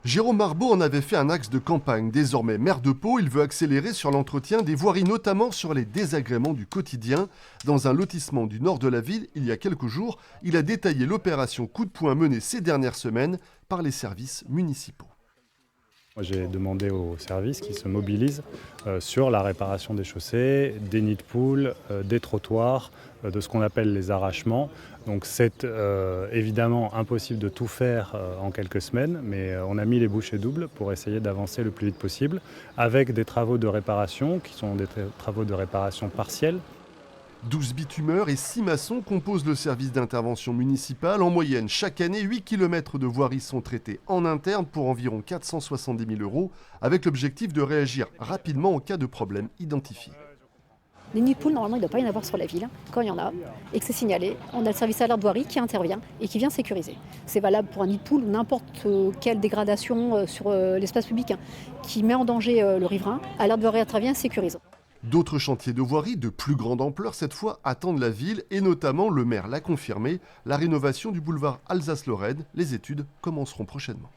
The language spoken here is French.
Jérôme Marbeau en avait fait un axe de campagne. Désormais maire de Pau, il veut accélérer sur l'entretien des voiries, notamment sur les désagréments du quotidien. Dans un lotissement du nord de la ville, il y a quelques jours, il a détaillé l'opération coup de poing menée ces dernières semaines par les services municipaux. J'ai demandé aux services qui se mobilisent sur la réparation des chaussées, des nids de poules, des trottoirs, de ce qu'on appelle les arrachements. Donc c'est évidemment impossible de tout faire en quelques semaines, mais on a mis les bouchées doubles pour essayer d'avancer le plus vite possible avec des travaux de réparation qui sont des travaux de réparation partielle. 12 bitumeurs et 6 maçons composent le service d'intervention municipale. En moyenne, chaque année, 8 km de voiries sont traités en interne pour environ 470 000 €, avec l'objectif de réagir rapidement en cas de problème identifié. Les nids de poules, normalement, il ne doit pas y en avoir sur la ville. Quand il y en a et que c'est signalé, on a le service alerte voirie qui intervient et qui vient sécuriser. C'est valable pour un nid de poule ou n'importe quelle dégradation sur l'espace public qui met en danger le riverain. Alerte voirie intervient et sécurise. D'autres chantiers de voirie de plus grande ampleur cette fois attendent la ville et notamment, le maire l'a confirmé, la rénovation du boulevard Alsace-Lorraine. Les études commenceront prochainement.